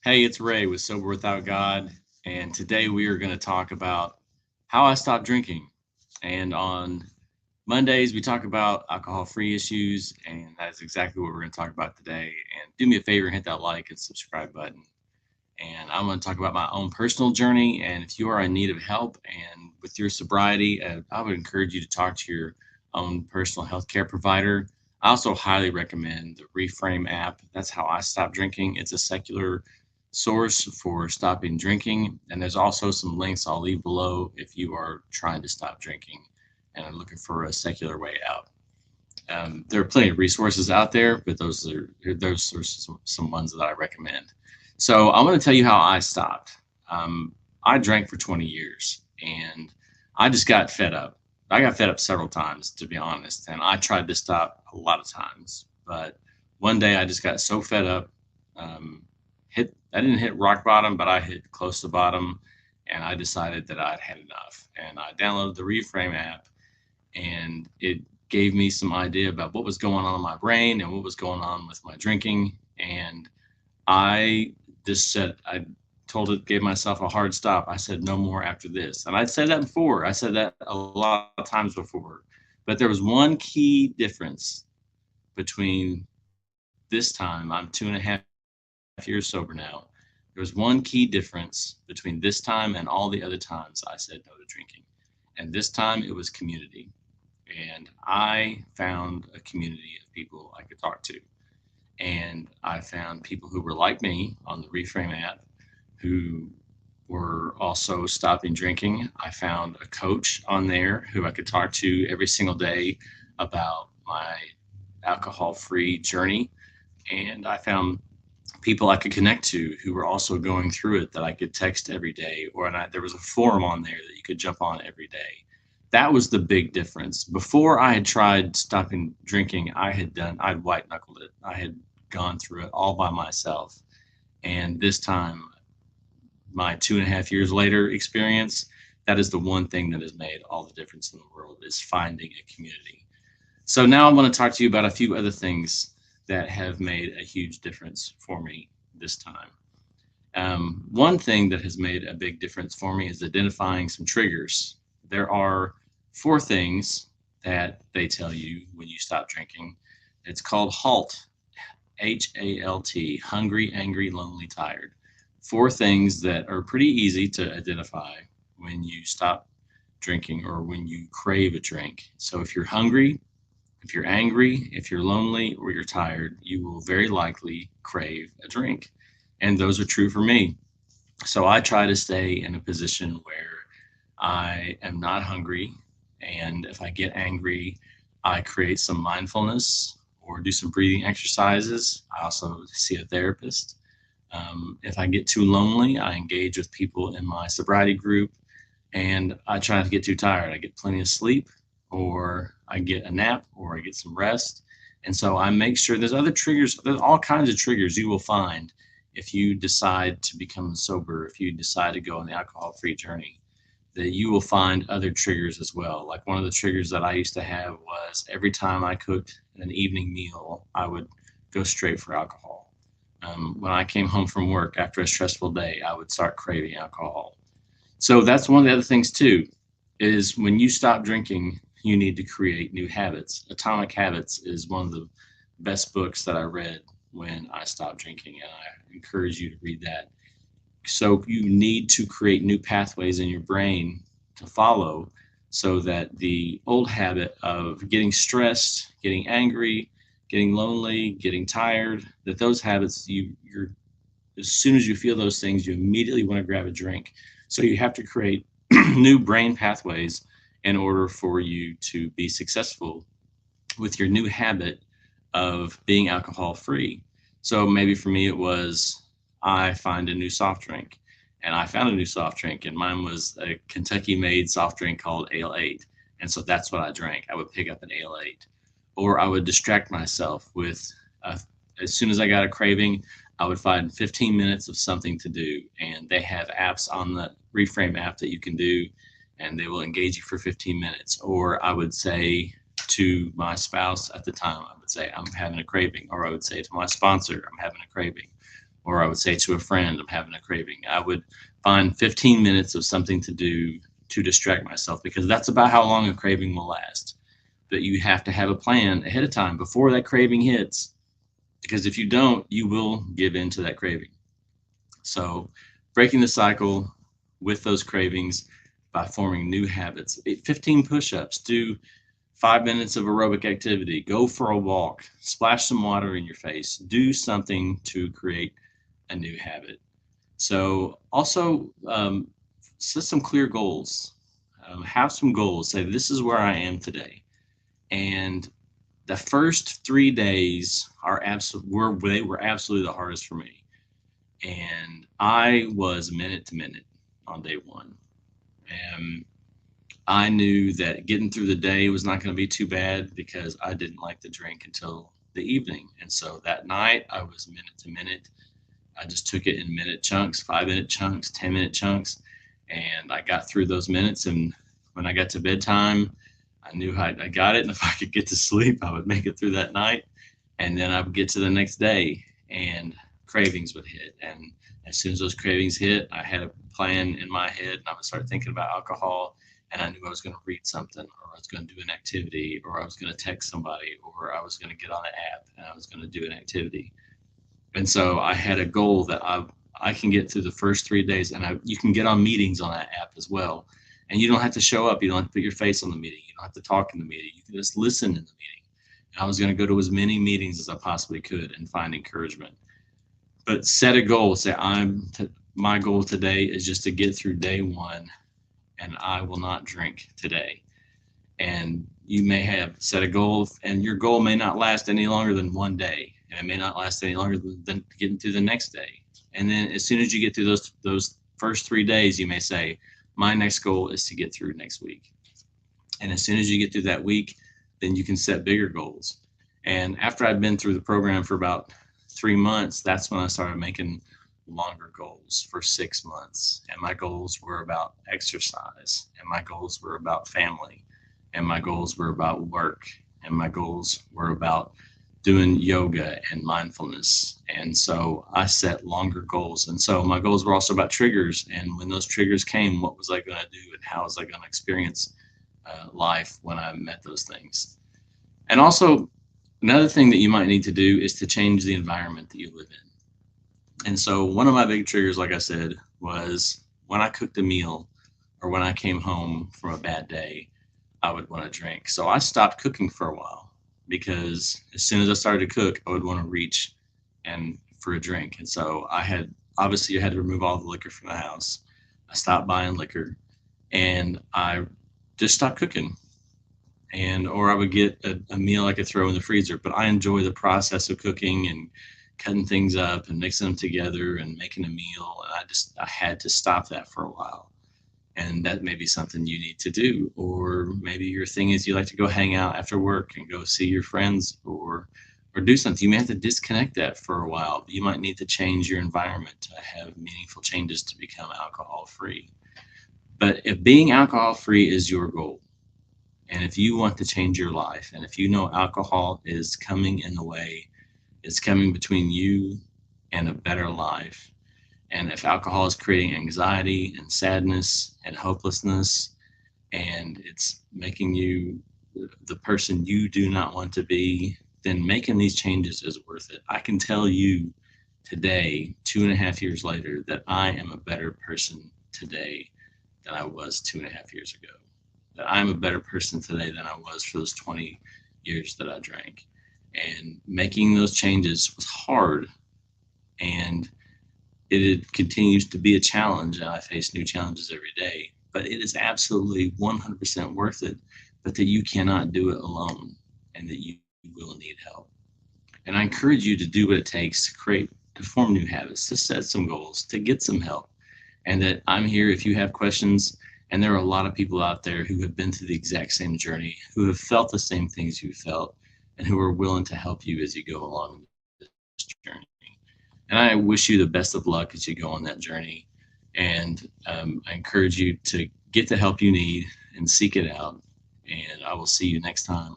Hey, it's Ray with Sober Without God, and today we are going to talk about how I stopped drinking. And on Mondays, we talk about alcohol free issues, and that's exactly what we're going to talk about today. And do me a favor and hit that like and subscribe button. And I'm going to talk about my own personal journey. And if you are in need of help and with your sobriety, I would encourage you to talk to your own personal health care provider. I also highly recommend the Reframe app. That's how I stopped drinking. It's a secular source for stopping drinking. And there's also some links I'll leave below if you are trying to stop drinking and are looking for a secular way out. There are plenty of resources out there, but those are some ones that I recommend. So I'm going to tell you how I stopped. I drank for 20 years, and I just got fed up. I got fed up several times, to be honest, and I tried to stop a lot of times. But one day I just got so fed up. Hit I didn't hit rock bottom, but I hit close to bottom, and I decided that I'd had enough. And I downloaded the Reframe app, and it gave me some idea about what was going on in my brain and what was going on with my drinking. And I just said, I told it, gave myself a hard stop. I said, no more after this. And I'd said that before. I said that a lot of times before. But there was one key difference between this time. I'm 2.5 years sober now. There was one key difference between this time and all the other times I said no to drinking. And this time it was community. And I found a community of people I could talk to. And I found people who were like me on the Reframe app who were also stopping drinking. I found a coach on there who I could talk to every single day about my alcohol free journey. And I found people I could connect to who were also going through it that I could text every day, there was a forum on there that you could jump on every day. That was the big difference. Before I had tried stopping drinking, I'd white knuckled it. I had gone through it all by myself. And this time, my 2.5 years later experience, that is the one thing that has made all the difference in the world is finding a community. So now I'm going to talk to you about a few other things that have made a huge difference for me this time. One thing that has made a big difference for me is identifying some triggers. There are four things that they tell you when you stop drinking. It's called HALT, HALT, hungry, angry, lonely, tired. Four things that are pretty easy to identify when you stop drinking or when you crave a drink. So if you're hungry, if you're angry, if you're lonely, or you're tired, you will very likely crave a drink. And those are true for me. So I try to stay in a position where I am not hungry. And if I get angry, I create some mindfulness or do some breathing exercises. I also see a therapist. If I get too lonely, I engage with people in my sobriety group, and I try not to get too tired. I get plenty of sleep, or I get a nap, or I get some rest. And so I make sure there's other triggers, there's all kinds of triggers you will find if you decide to become sober, if you decide to go on the alcohol free journey, that you will find other triggers as well. Like one of the triggers that I used to have was every time I cooked an evening meal, I would go straight for alcohol. When I came home from work after a stressful day, I would start craving alcohol. So that's one of the other things too, is when you stop drinking, you need to create new habits. Atomic Habits is one of the best books that I read when I stopped drinking, and I encourage you to read that. So you need to create new pathways in your brain to follow so that the old habit of getting stressed, getting angry, getting lonely, getting tired, that those habits you're as soon as you feel those things, you immediately want to grab a drink. So you have to create new brain pathways in order for you to be successful with your new habit of being alcohol free. So maybe for me, it was I find a new soft drink. And I found a new soft drink, and mine was a Kentucky made soft drink called Ale 8. And so that's what I drank. I would pick up an Ale 8. Or I would distract myself with, uh, as soon as I got a craving, I would find 15 minutes of something to do. And they have apps on the Reframe app that you can do, and they will engage you for 15 minutes. Or I would say to my spouse at the time, I would say, I'm having a craving. Or I would say to my sponsor, I'm having a craving. or I would say to a friend, I'm having a craving. I would find 15 minutes of something to do to distract myself, because that's about how long a craving will last. But you have to have a plan ahead of time before that craving hits, because if you don't, you will give in to that craving. So, breaking the cycle with those cravings by forming new habits. 15 push ups, do 5 minutes of aerobic activity, go for a walk, splash some water in your face, do something to create a new habit. So, also set some clear goals. Have some goals. Say, this is where I am today. And the first 3 days they were absolutely the hardest for me, and I was minute to minute on day one. And I knew that getting through the day was not going to be too bad, because I didn't like to drink until the evening. And so that night I was minute to minute. I just took it in minute chunks, 5 minute chunks, 10 minute chunks, and I got through those minutes. And when I got to bedtime, I knew I got it. And if I could get to sleep, I would make it through that night. And then I would get to the next day, and cravings would hit. And as soon as those cravings hit, I had a plan in my head, and I would start thinking about alcohol. And I knew I was going to read something, or I was going to do an activity, or I was going to text somebody, or I was going to get on an app and I was going to do an activity. And so I had a goal that I can get through the first 3 days, and you can get on meetings on that app as well. And you don't have to show up. You don't have to put your face on the meeting. You don't have to talk in the meeting. You can just listen in the meeting. And I was going to go to as many meetings as I possibly could and find encouragement. But set a goal. Say, my goal today is just to get through day one, and I will not drink today. And you may have set a goal, and your goal may not last any longer than one day, and it may not last any longer than getting through the next day. And then as soon as you get through those first 3 days, you may say, my next goal is to get through next week. And as soon as you get through that week, then you can set bigger goals. And after I'd been through the program for about 3 months, that's when I started making longer goals for 6 months. And my goals were about exercise, and my goals were about family, and my goals were about work, and my goals were about doing yoga and mindfulness. And so I set longer goals. And so my goals were also about triggers. And when those triggers came, what was I going to do, and how was I going to experience life when I met those things? And also, another thing that you might need to do is to change the environment that you live in. And so one of my big triggers, like I said, was when I cooked a meal, or when I came home from a bad day, I would want to drink. So I stopped cooking for a while, because as soon as I started to cook, I would want to reach and for a drink. And so I had to remove all the liquor from the house. I stopped buying liquor, and I just stopped cooking. And or I would get a meal I could throw in the freezer. But I enjoy the process of cooking and cutting things up and mixing them together and making a meal. And I had to stop that for a while. And that may be something you need to do. Or maybe your thing is you like to go hang out after work and go see your friends, or do something. You may have to disconnect that for a while. You might need to change your environment to have meaningful changes to become alcohol free. But if being alcohol free is your goal, and if you want to change your life, and if you know alcohol is coming in the way, it's coming between you and a better life, and if alcohol is creating anxiety and sadness and hopelessness, and it's making you the person you do not want to be, then making these changes is worth it. I can tell you today, 2.5 years later, that I am a better person today than I was 2.5 years ago. That I'm a better person today than I was for those 20 years that I drank. And making those changes was hard, and it continues to be a challenge, and I face new challenges every day. But it is absolutely 100% worth it, but that you cannot do it alone, and that you will need help. And I encourage you to do what it takes to form new habits, to set some goals, to get some help. And that I'm here if you have questions. And there are a lot of people out there who have been through the exact same journey, who have felt the same things you felt, and who are willing to help you as you go along this journey. And I wish you the best of luck as you go on that journey. And I encourage you to get the help you need and seek it out. And I will see you next time.